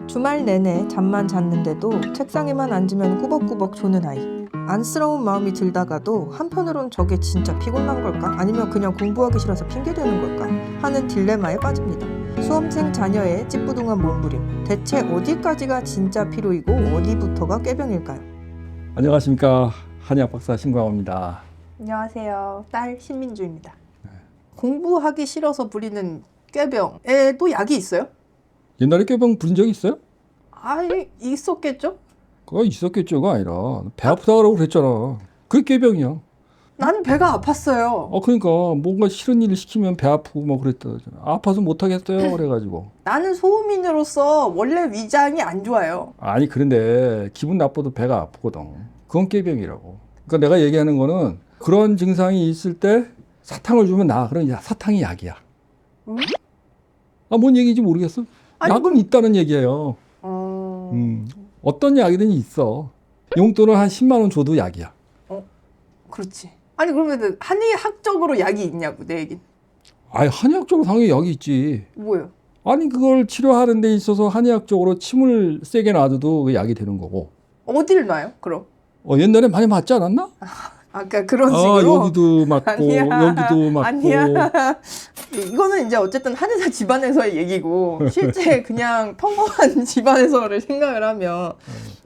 주말 내내 잠만 잤는데도 책상에만 앉으면 꾸벅꾸벅 조는 아이. 안쓰러운 마음이 들다가도 한편으론 저게 진짜 피곤한 걸까? 아니면 그냥 공부하기 싫어서 핑계대는 걸까? 하는 딜레마에 빠집니다. 수험생 자녀의 찌뿌둥한 몸부림. 대체 어디까지가 진짜 필요이고 어디부터가 꾀병일까요? 안녕하십니까. 한의학 박사 신광호입니다. 안녕하세요. 딸 신민주입니다. 공부하기 싫어서 부리는 꾀병에도 약이 있어요? 옛날에 꾀병 부린 적 있어요? 아이, 있었겠죠? 그거 있었겠죠가 아니라 배 아프다고 그랬잖아. 그게 꾀병이야. 난 배가 아팠어요. 그러니까 뭔가 싫은 일을 시키면 배 아프고 뭐 그랬다잖아. 아파서 못 하겠어요 그래가지고. 나는 소음인으로서 원래 위장이 안 좋아요. 아니 그런데 기분 나빠도 배가 아프거든. 그건 꾀병이라고. 그러니까 내가 얘기하는 거는 그런 증상이 있을 때 사탕을 주면 그럼 사탕이 약이야. 응? 뭔 얘기인지 모르겠어. 아니, 약은 있다는 얘기예요. 어떤 약이든 있어. 용돈을 한 10만 원 줘도 약이야. 그렇지. 아니 그러면 한의학적으로 약이 있냐고 내 얘긴. 한의학적으로 당연히 약이 있지. 뭐예요? 아니 그걸 치료하는 데 있어서 한의학적으로 침을 세게 놔줘도 그 약이 되는 거고. 어딜 놔요? 그럼? 옛날에 많이 맞지 않았나? 아까 그런 식으로? 여기도 맞고 아니야. 여기도 맞고. 아니야. 이거는 이제 어쨌든 한의사 집안에서의 얘기고 실제 그냥 평범한 집안에서를 생각을 하면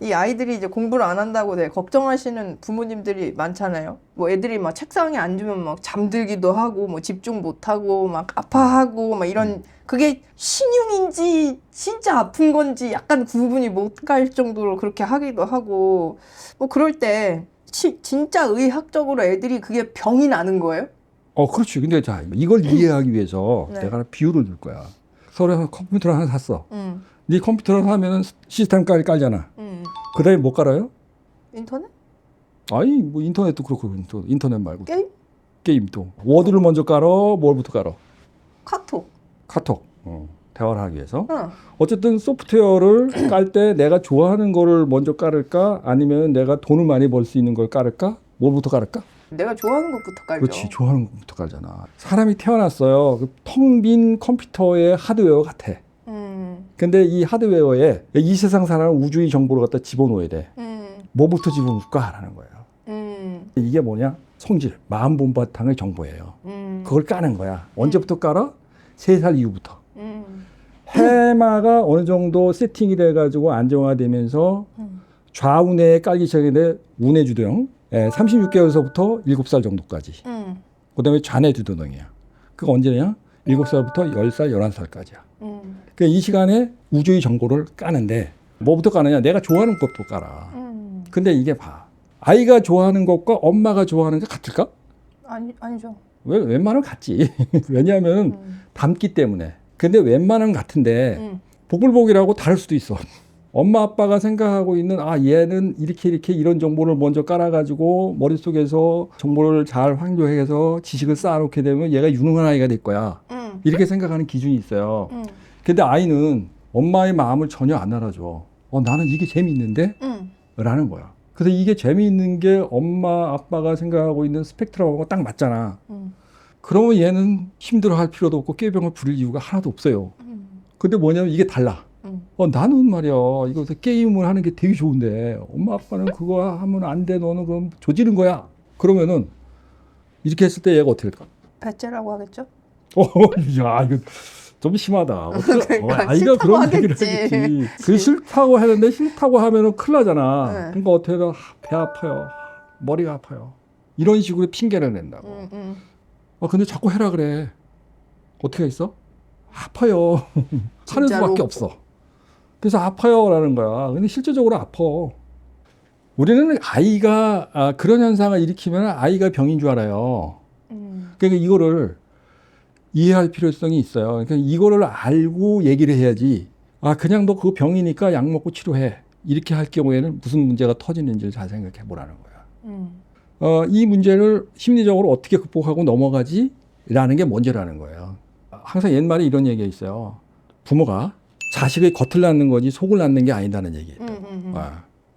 이 아이들이 이제 공부를 안 한다고 되게 걱정하시는 부모님들이 많잖아요. 뭐 애들이 막 책상에 앉으면 막 잠들기도 하고 뭐 집중 못 하고 막 아파하고 막 이런 그게 신용인지 진짜 아픈 건지 약간 구분이 못 갈 정도로 그렇게 하기도 하고 뭐 그럴 때 진짜 의학적으로 애들이 그게 병이 나는 거예요? 그렇지. 근데 자, 이걸 이해하기 위해서 네. 내가 비유를 줄 거야. 서로 컴퓨터를 하나 샀어. 네 컴퓨터를 하면은 시스템 깔잖아. 그 다음에 못 깔아요? 인터넷? 아니 뭐 인터넷도 그렇고 인터넷 말고 게임? 게임도 워드를 먼저 깔아 뭘부터 깔아? 카톡? 카톡. 대화를 하기 위해서. 응. 어쨌든 소프트웨어를 깔 때 내가 좋아하는 거를 먼저 깔을까? 아니면 내가 돈을 많이 벌 수 있는 걸 깔을까? 뭘부터 깔을까? 내가 좋아하는 것부터 깔죠. 그렇지. 좋아하는 것부터 깔잖아. 사람이 태어났어요. 텅 빈 컴퓨터의 하드웨어 같아. 근데 이 하드웨어에 이 세상 사람은 우주의 정보를 갖다 집어넣어야 돼. 뭐부터 집어넣을까? 라는 거예요. 이게 뭐냐? 성질, 마음 본바탕의 정보예요. 그걸 까는 거야. 언제부터 깔아? 3살 이후부터. 해마가 어느 정도 세팅이 돼가지고 안정화되면서 좌우내에 깔기 시작했는데 우내 주도형 36개월서부터 7살 정도까지. 그 다음에 좌내 주도형이야. 그거 언제냐? 7살부터 10살, 11살까지야. 그러니까 이 시간에 우주의 정보를 까는데 뭐부터 까느냐? 내가 좋아하는 것부터 깔아. 근데 이게 봐. 아이가 좋아하는 것과 엄마가 좋아하는 게 같을까? 아니죠. 웬만하면 같지. 왜냐하면 닮기 때문에. 근데 웬만하면 같은데 보글보글하고 다를 수도 있어. 엄마 아빠가 생각하고 있는 얘는 이렇게 이런 정보를 먼저 깔아가지고 머릿속에서 정보를 잘 활용해서 지식을 쌓아놓게 되면 얘가 유능한 아이가 될 거야. 이렇게 생각하는 기준이 있어요. 근데 아이는 엄마의 마음을 전혀 안 알아줘. 나는 이게 재미있는데? 라는 거야. 그래서 이게 재미있는 게 엄마 아빠가 생각하고 있는 스펙트럼하고 딱 맞잖아. 그러면 얘는 힘들어할 필요도 없고 꾀병을 부릴 이유가 하나도 없어요. 근데 뭐냐면 이게 달라. 나는 말이야 이거 게임을 하는 게 되게 좋은데 엄마 아빠는 그거 하면 안 돼. 너는 그럼 조지는 거야. 그러면은 이렇게 했을 때 얘가 어떻게 될까? 배째라고 하겠죠? 야 이거 좀 심하다. 그러니까 아이가 그런 얘기를 하겠지. 하겠지. 그 싫다고 하는데 싫다고 하면은 큰일 나잖아. 네. 그러니까 어떻게 해서 배 아파요. 머리가 아파요. 이런 식으로 핑계를 낸다고. 근데 자꾸 해라 그래. 어떻게 했어? 아파요. 하는 수밖에 없어. 그래서 아파요라는 거야. 근데 실제적으로 아파. 우리는 아이가 그런 현상을 일으키면 아이가 병인 줄 알아요. 그러니까 이거를 이해할 필요성이 있어요. 그러니까 이거를 알고 얘기를 해야지. 그냥 너 그거 병이니까 약 먹고 치료해. 이렇게 할 경우에는 무슨 문제가 터지는지를 잘 생각해 보라는 거야. 이 문제를 심리적으로 어떻게 극복하고 넘어가지? 라는 게 문제라는 거예요. 항상 옛말에 이런 얘기가 있어요. 부모가 자식의 겉을 낳는 거지 속을 낳는 게 아니다는 얘기예요.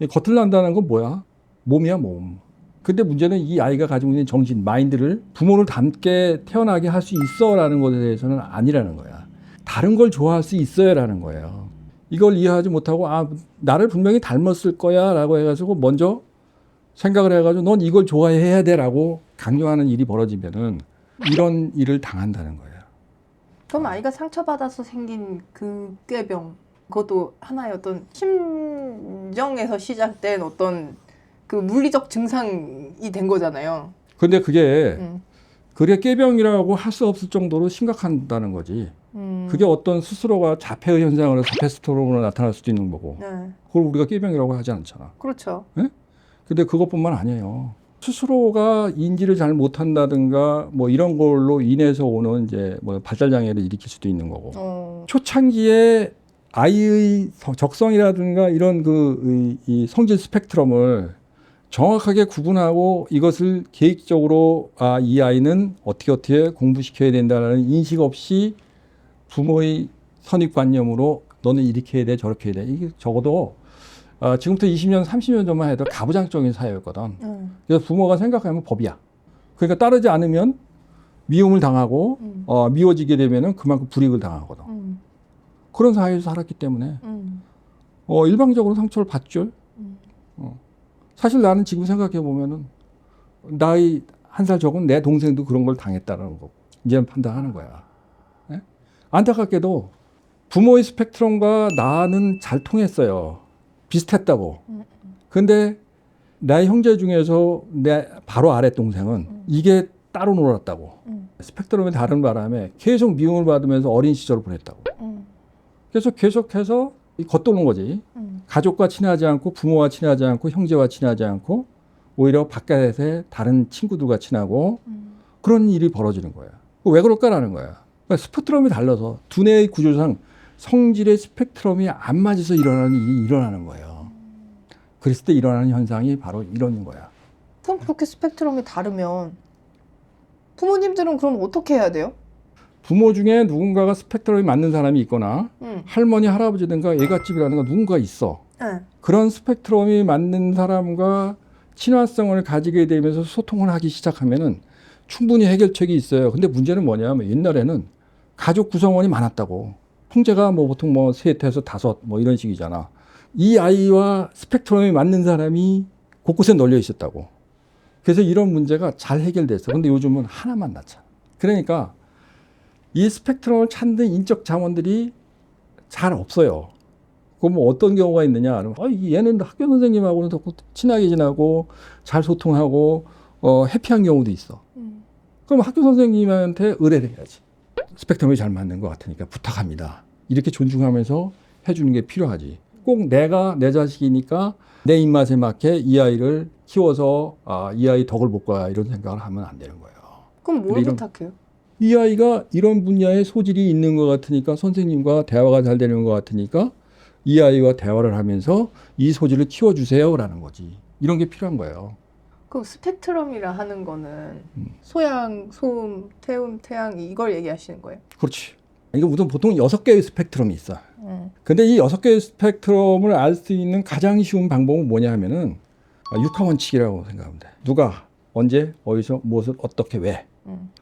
겉을 낳는다는 건 뭐야? 몸이야 몸. 근데 문제는 이 아이가 가지고 있는 정신, 마인드를 부모를 닮게 태어나게 할 수 있어라는 것에 대해서는 아니라는 거야. 다른 걸 좋아할 수 있어야라는 거예요. 이걸 이해하지 못하고 나를 분명히 닮았을 거야 라고 해가지고 먼저 생각을 해가지고 넌 이걸 좋아해야 돼 라고 강요하는 일이 벌어지면은 이런 일을 당한다는 거예요. 그럼 아이가 상처받아서 생긴 그 꾀병, 그것도 하나의 어떤 심정에서 시작된 어떤 그 물리적 증상이 된 거잖아요. 근데 그게 꾀병이라고 할 수 없을 정도로 심각하다는 거지. 그게 어떤 스스로가 자폐의 현상으로 자폐 스트로크로 나타날 수도 있는 거고. 네. 그걸 우리가 꾀병이라고 하지 않잖아. 그렇죠. 네? 근데 그것뿐만 아니에요. 스스로가 인지를 잘 못한다든가 뭐 이런 걸로 인해서 오는 이제 뭐 발달 장애를 일으킬 수도 있는 거고. 초창기에 아이의 적성이라든가 이런 이 성질 스펙트럼을 정확하게 구분하고 이것을 계획적으로 이 아이는 어떻게 공부시켜야 된다는 인식 없이 부모의 선입관념으로 너는 이렇게 해야 돼 저렇게 해야 돼. 이게 적어도 지금부터 20년 30년 전만 해도 가부장적인 사회였거든. 그래서 부모가 생각하면 법이야. 그러니까 따르지 않으면 미움을 당하고 미워지게 되면은 그만큼 불이익을 당하거든. 그런 사회에서 살았기 때문에 일방적으로 상처를 받죠. 사실 나는 지금 생각해 보면은 나이 한 살 적은 내 동생도 그런 걸 당했다는 거 이제는 판단하는 거야. 네? 안타깝게도 부모의 스펙트럼과 나는 잘 통했어요. 비슷했다고. 근데 나의 형제 중에서 내 바로 아래 동생은 이게 따로 놀았다고. 스펙트럼이 다른 바람에 계속 미움을 받으면서 어린 시절을 보냈다고. 그래서 계속해서 겉도는 거지. 가족과 친하지 않고 부모와 친하지 않고 형제와 친하지 않고 오히려 바깥에 다른 친구들과 친하고 그런 일이 벌어지는 거야. 왜 그럴까라는 거야. 그러니까 스펙트럼이 달라서 두뇌의 구조상 성질의 스펙트럼이 안 맞아서 일어나는 일이 일어나는 거예요. 그랬을 때 일어나는 현상이 바로 이런 거야. 그럼 그렇게 스펙트럼이 다르면 부모님들은 그럼 어떻게 해야 돼요? 부모 중에 누군가가 스펙트럼이 맞는 사람이 있거나 할머니, 할아버지든가 애갓집이라든가 누군가 있어. 그런 스펙트럼이 맞는 사람과 친화성을 가지게 되면서 소통을 하기 시작하면은 충분히 해결책이 있어요. 근데 문제는 뭐냐면 옛날에는 가족 구성원이 많았다고. 형제가 뭐 보통 뭐 셋에서 다섯 뭐 이런 식이잖아. 이 아이와 스펙트럼이 맞는 사람이 곳곳에 널려 있었다고. 그래서 이런 문제가 잘 해결됐어. 근데 요즘은 하나만 낳잖아. 그러니까 이 스펙트럼을 찾는 인적 자원들이 잘 없어요. 그럼 뭐 어떤 경우가 있느냐? 그러면 얘는 학교 선생님하고는 더 친하게 지나고 잘 소통하고 해피한 경우도 있어. 그럼 학교 선생님한테 의뢰를 해야지. 스펙트럼이 잘 맞는 것 같으니까 부탁합니다. 이렇게 존중하면서 해주는 게 필요하지. 꼭 내가 내 자식이니까 내 입맛에 맞게 이 아이를 키워서 이 아이 덕을 볼 거야 이런 생각을 하면 안 되는 거예요. 그럼 뭘 부탁해요? 이 아이가 이런 분야에 소질이 있는 것 같으니까 선생님과 대화가 잘 되는 것 같으니까 이 아이와 대화를 하면서 이 소질을 키워주세요라는 거지. 이런 게 필요한 거예요. 그 스펙트럼이라 하는 거는 소양, 소음, 태음, 태양 이걸 얘기하시는 거예요? 그렇지. 이게 우선 보통 6개의 스펙트럼이 있어. 근데 이 6개의 스펙트럼을 알 수 있는 가장 쉬운 방법은 뭐냐 하면은 육하원칙이라고 생각하면 돼. 누가, 언제, 어디서, 무엇을, 어떻게, 왜.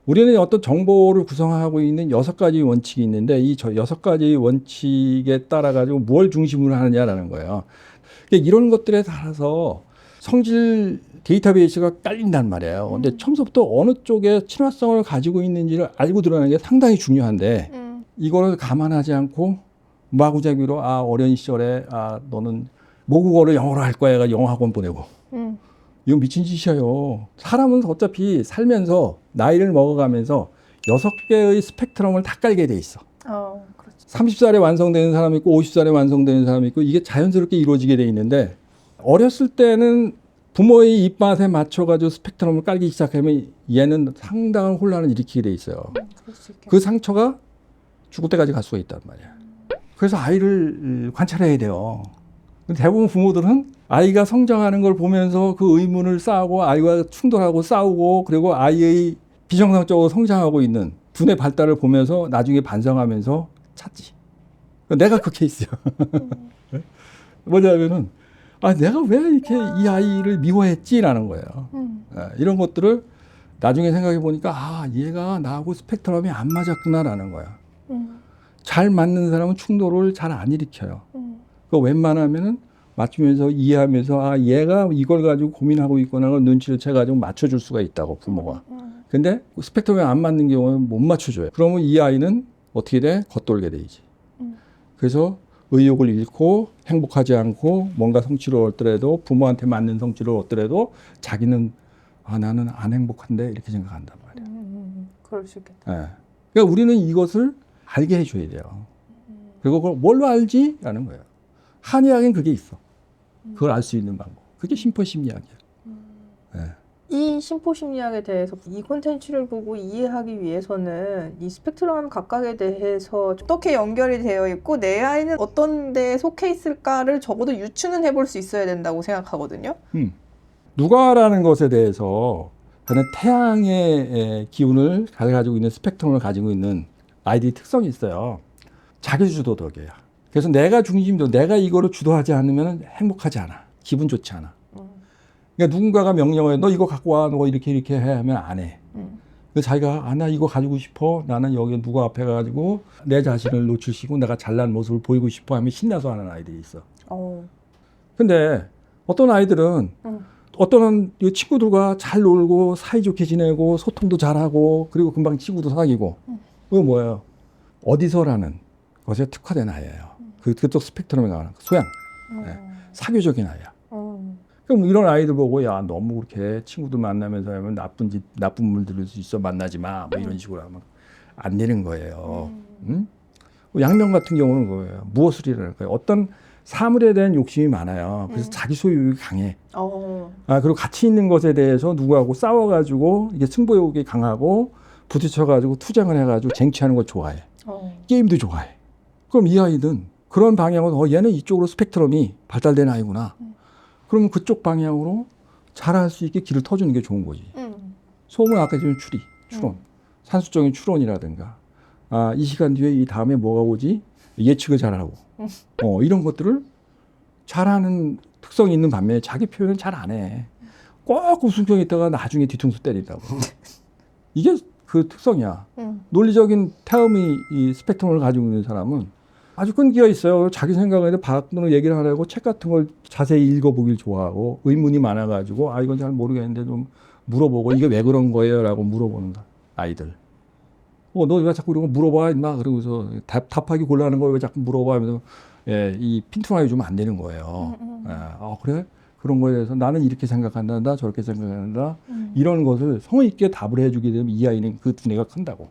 우리는 어떤 정보를 구성하고 있는 6가지 원칙이 있는데 이 6가지 원칙에 따라 가지고 뭘 중심으로 하느냐라는 거예요. 그러니까 이런 것들에 따라서 성질 데이터베이스가 깔린단 말이에요. 근데 처음부터 어느 쪽에 친화성을 가지고 있는지를 알고 들어가는 게 상당히 중요한데 이거를 감안하지 않고 마구잡이로 어린 시절에 너는 모국어를 영어로 할 거야. 영어 학원 보내고. 이건 미친 짓이에요. 사람은 어차피 살면서 나이를 먹어가면서 6개의 스펙트럼을 다 깔게 돼 있어. 그렇죠. 30살에 완성되는 사람이 있고 50살에 완성되는 사람이 있고 이게 자연스럽게 이루어지게 돼 있는데 어렸을 때는 부모의 입맛에 맞춰가지고 스펙트럼을 깔기 시작하면 얘는 상당한 혼란을 일으키게 돼 있어요. 그 상처가 죽을 때까지 갈 수가 있단 말이야. 그래서 아이를 관찰해야 돼요. 대부분 부모들은 아이가 성장하는 걸 보면서 그 의문을 쌓고 아이와 충돌하고 싸우고 그리고 아이의 비정상적으로 성장하고 있는 두뇌 발달을 보면서 나중에 반성하면서 찾지. 내가 그 케이스야. 뭐냐면은 내가 왜 이렇게 이 아이를 미워했지라는 거예요. 이런 것들을 나중에 생각해 보니까 얘가 나하고 스펙트럼이 안 맞았구나라는 거야. 잘 맞는 사람은 충돌을 잘 안 일으켜요. 그 웬만하면은 맞추면서 이해하면서 아 얘가 이걸 가지고 고민하고 있구나 그 눈치를 채가지고 맞춰줄 수가 있다고 부모가. 근데 스펙트럼에 안 맞는 경우는 못 맞춰줘요. 그러면 이 아이는 어떻게 돼? 겉돌게 되지. 그래서 의욕을 잃고 행복하지 않고 뭔가 성취를 얻더라도 부모한테 맞는 성취를 얻더라도 자기는 아 나는 안 행복한데 이렇게 생각한단 말이야. 그럴 수 있겠다. 예. 그러니까 우리는 이것을 알게 해줘야 돼요. 그리고 그걸 뭘로 알지? 라는 거예요. 한의학엔 그게 있어. 그걸 알 수 있는 방법. 그게 심포심리학이야. 예. 이 심포심리학에 대해서 이 콘텐츠를 보고 이해하기 위해서는 이 스펙트럼 각각에 대해서 어떻게 연결이 되어 있고 내 아이는 어떤 데에 속해 있을까를 적어도 유추는 해볼 수 있어야 된다고 생각하거든요. 누가라는 것에 대해서 저는 태양의 기운을 가지고 있는 스펙트럼을 가지고 있는 아이들이 특성이 있어요. 자기주도적이에요. 그래서 내가 중심도 내가 이거를 주도하지 않으면 행복하지 않아. 기분 좋지 않아. 그러니까 누군가가 명령을 해. 너 이거 갖고 와. 너 이렇게 해 하면 안 해. 그래서 자기가 아, 나 이거 가지고 싶어. 나는 여기 누가 앞에 가지고 내 자신을 노출시키고 내가 잘난 모습을 보이고 싶어 하면 신나서 하는 아이들이 있어. 근데 어떤 아이들은 어떤 친구들과 잘 놀고 사이좋게 지내고 소통도 잘하고 그리고 금방 친구도 사귀고 그거 뭐예요? 어디서라는 것에 특화된 아이예요. 그쪽 스펙트럼에 가는 소양. 네. 사교적인 아이야. 그럼 이런 아이들 보고 야 너무 그렇게 친구들 만나면서 하면 나쁜 물 들을 수 있어 만나지 마. 뭐 이런 식으로 하면 안 되는 거예요. 응? 양명 같은 경우는 그거예요. 무엇을 이라는 거예요. 어떤 사물에 대한 욕심이 많아요. 그래서 자기 소유욕이 강해. 그리고 가치 있는 것에 대해서 누구하고 싸워가지고 이게 승부욕이 강하고 부딪혀가지고 투쟁을 해가지고 쟁취하는 걸 좋아해. 게임도 좋아해. 그럼 이 아이는 그런 방향으로 얘는 이쪽으로 스펙트럼이 발달된 아이구나. 그러면 그쪽 방향으로 잘할 수 있게 길을 터주는 게 좋은 거지. 소음은 아까 전에 추론. 산수적인 추론이라든가 이 시간 뒤에 이 다음에 뭐가 오지? 예측을 잘하고 이런 것들을 잘하는 특성이 있는 반면에 자기 표현은 잘 안 해. 꼭 웃음병 있다가 나중에 뒤통수 때린다고. 이게 그 특성이야. 논리적인 태음의 이 스펙트럼을 가지고 있는 사람은 아주 끈기가 있어요. 자기 생각에 바꾸는 얘기를 하려고 책 같은 걸 자세히 읽어보길 좋아하고 의문이 많아가지고 이건 잘 모르겠는데 좀 물어보고 이게 왜 그런 거예요? 라고 물어보는 아이들. 너 왜 자꾸 이런 거 물어봐 임마 그러고서 답하기 곤란한 걸 왜 자꾸 물어봐 하면서 이 핀투나이 주면 안 되는 거예요. 그래? 그런 거에 대해서 나는 이렇게 생각한다 저렇게 생각한다 이런 것을 성의 있게 답을 해주게 되면 이 아이는 그 두뇌가 큰다고.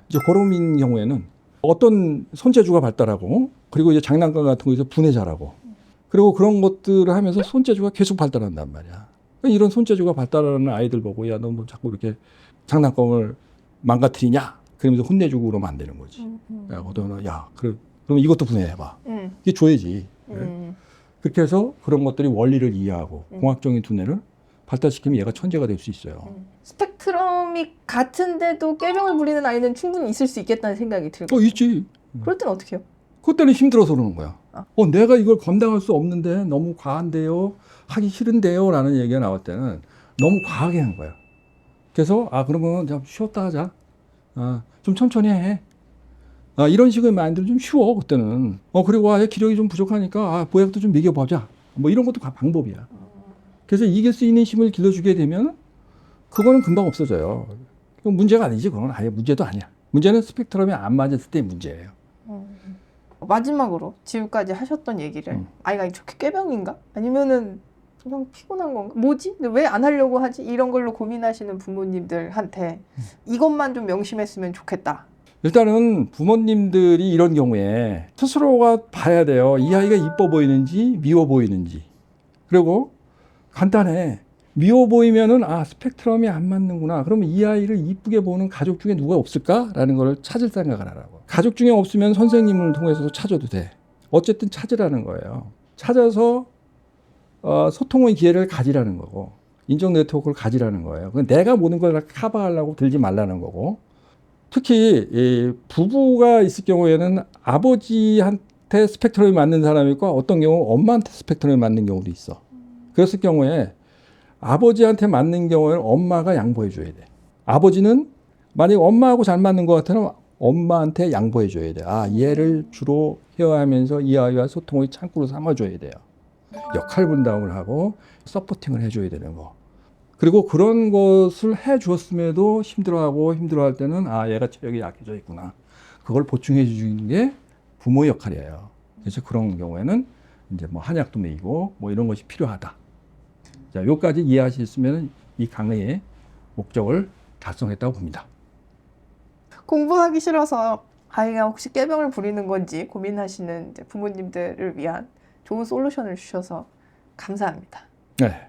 이제 고름인 경우에는 어떤 손재주가 발달하고 그리고 이제 장난감 같은 거에서 분해 잘하고 그리고 그런 것들을 하면서 손재주가 계속 발달한단 말이야. 그러니까 이런 손재주가 발달하는 아이들 보고 야 너 뭐 자꾸 이렇게 장난감을 망가뜨리냐? 그러면서 혼내주고 그러면 안 되는 거지. 그럼 이것도 분해해봐. 이게 줘야지. 그렇게 해서 그런 것들이 원리를 이해하고 공학적인 두뇌를 발달시키면 얘가 천재가 될 수 있어요. 스펙트럼이 같은데도 꾀병을 부리는 아이는 충분히 있을 수 있겠다는 생각이 들고. 있지. 그럴 땐 어떻게 해요? 그때는 힘들어서 그러는 거야. 내가 이걸 감당할 수 없는데 너무 과한데요. 하기 싫은데요. 라는 얘기가 나올 때는 너무 과하게 한 거야. 그래서 그러면 좀 쉬었다 하자. 좀 천천히 해. 이런 식의 마인드는 좀 쉬워 그때는. 그리고 기력이 좀 부족하니까 보약도 좀 먹여보자. 뭐 이런 것도 방법이야. 그래서 이길 수 있는 힘을 길러주게 되면 그거는 금방 없어져요. 그건 문제가 아니지. 그건 아예 문제도 아니야. 문제는 스펙트럼이 안 맞았을 때 문제예요. 마지막으로 지금까지 하셨던 얘기를 아이가 저렇게 꾀병인가? 아니면은 그냥 피곤한 건가? 뭐지? 근데 왜 안 하려고 하지? 이런 걸로 고민하시는 부모님들한테 이것만 좀 명심했으면 좋겠다. 일단은 부모님들이 이런 경우에 스스로가 봐야 돼요. 이 아이가 이뻐 보이는지 미워 보이는지. 그리고 간단해. 미워 보이면은 스펙트럼이 안 맞는구나. 그러면 이 아이를 이쁘게 보는 가족 중에 누가 없을까라는 걸 찾을 생각을 하라고. 가족 중에 없으면 선생님을 통해서도 찾아도 돼. 어쨌든 찾으라는 거예요. 찾아서 소통의 기회를 가지라는 거고 인정 네트워크를 가지라는 거예요. 내가 모든 걸 커버하려고 들지 말라는 거고 특히 이 부부가 있을 경우에는 아버지한테 스펙트럼이 맞는 사람이 있고 어떤 경우 엄마한테 스펙트럼이 맞는 경우도 있어. 그랬을 경우에 아버지한테 맞는 경우에는 엄마가 양보해 줘야 돼. 아버지는 만약에 엄마하고 잘 맞는 것 같으면 엄마한테 양보해 줘야 돼. 얘를 주로 케어하면서 이 아이와 소통의 창구로 삼아줘야 돼요. 역할 분담을 하고 서포팅을 해줘야 되는 거. 그리고 그런 것을 해주었음에도 힘들어할 때는 아 얘가 체력이 약해져 있구나. 그걸 보충해 주는 게 부모의 역할이에요. 그래서 그런 경우에는 이제 뭐 한약도 먹이고 뭐 이런 것이 필요하다. 자, 요까지 이해하셨으면 이 강의의 목적을 달성했다고 봅니다. 공부하기 싫어서 아이가 혹시 꾀병을 부리는 건지 고민하시는 이제 부모님들을 위한 좋은 솔루션을 주셔서 감사합니다. 네,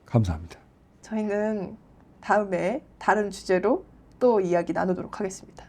감사합니다. 저희는 다음에 다른 주제로 또 이야기 나누도록 하겠습니다.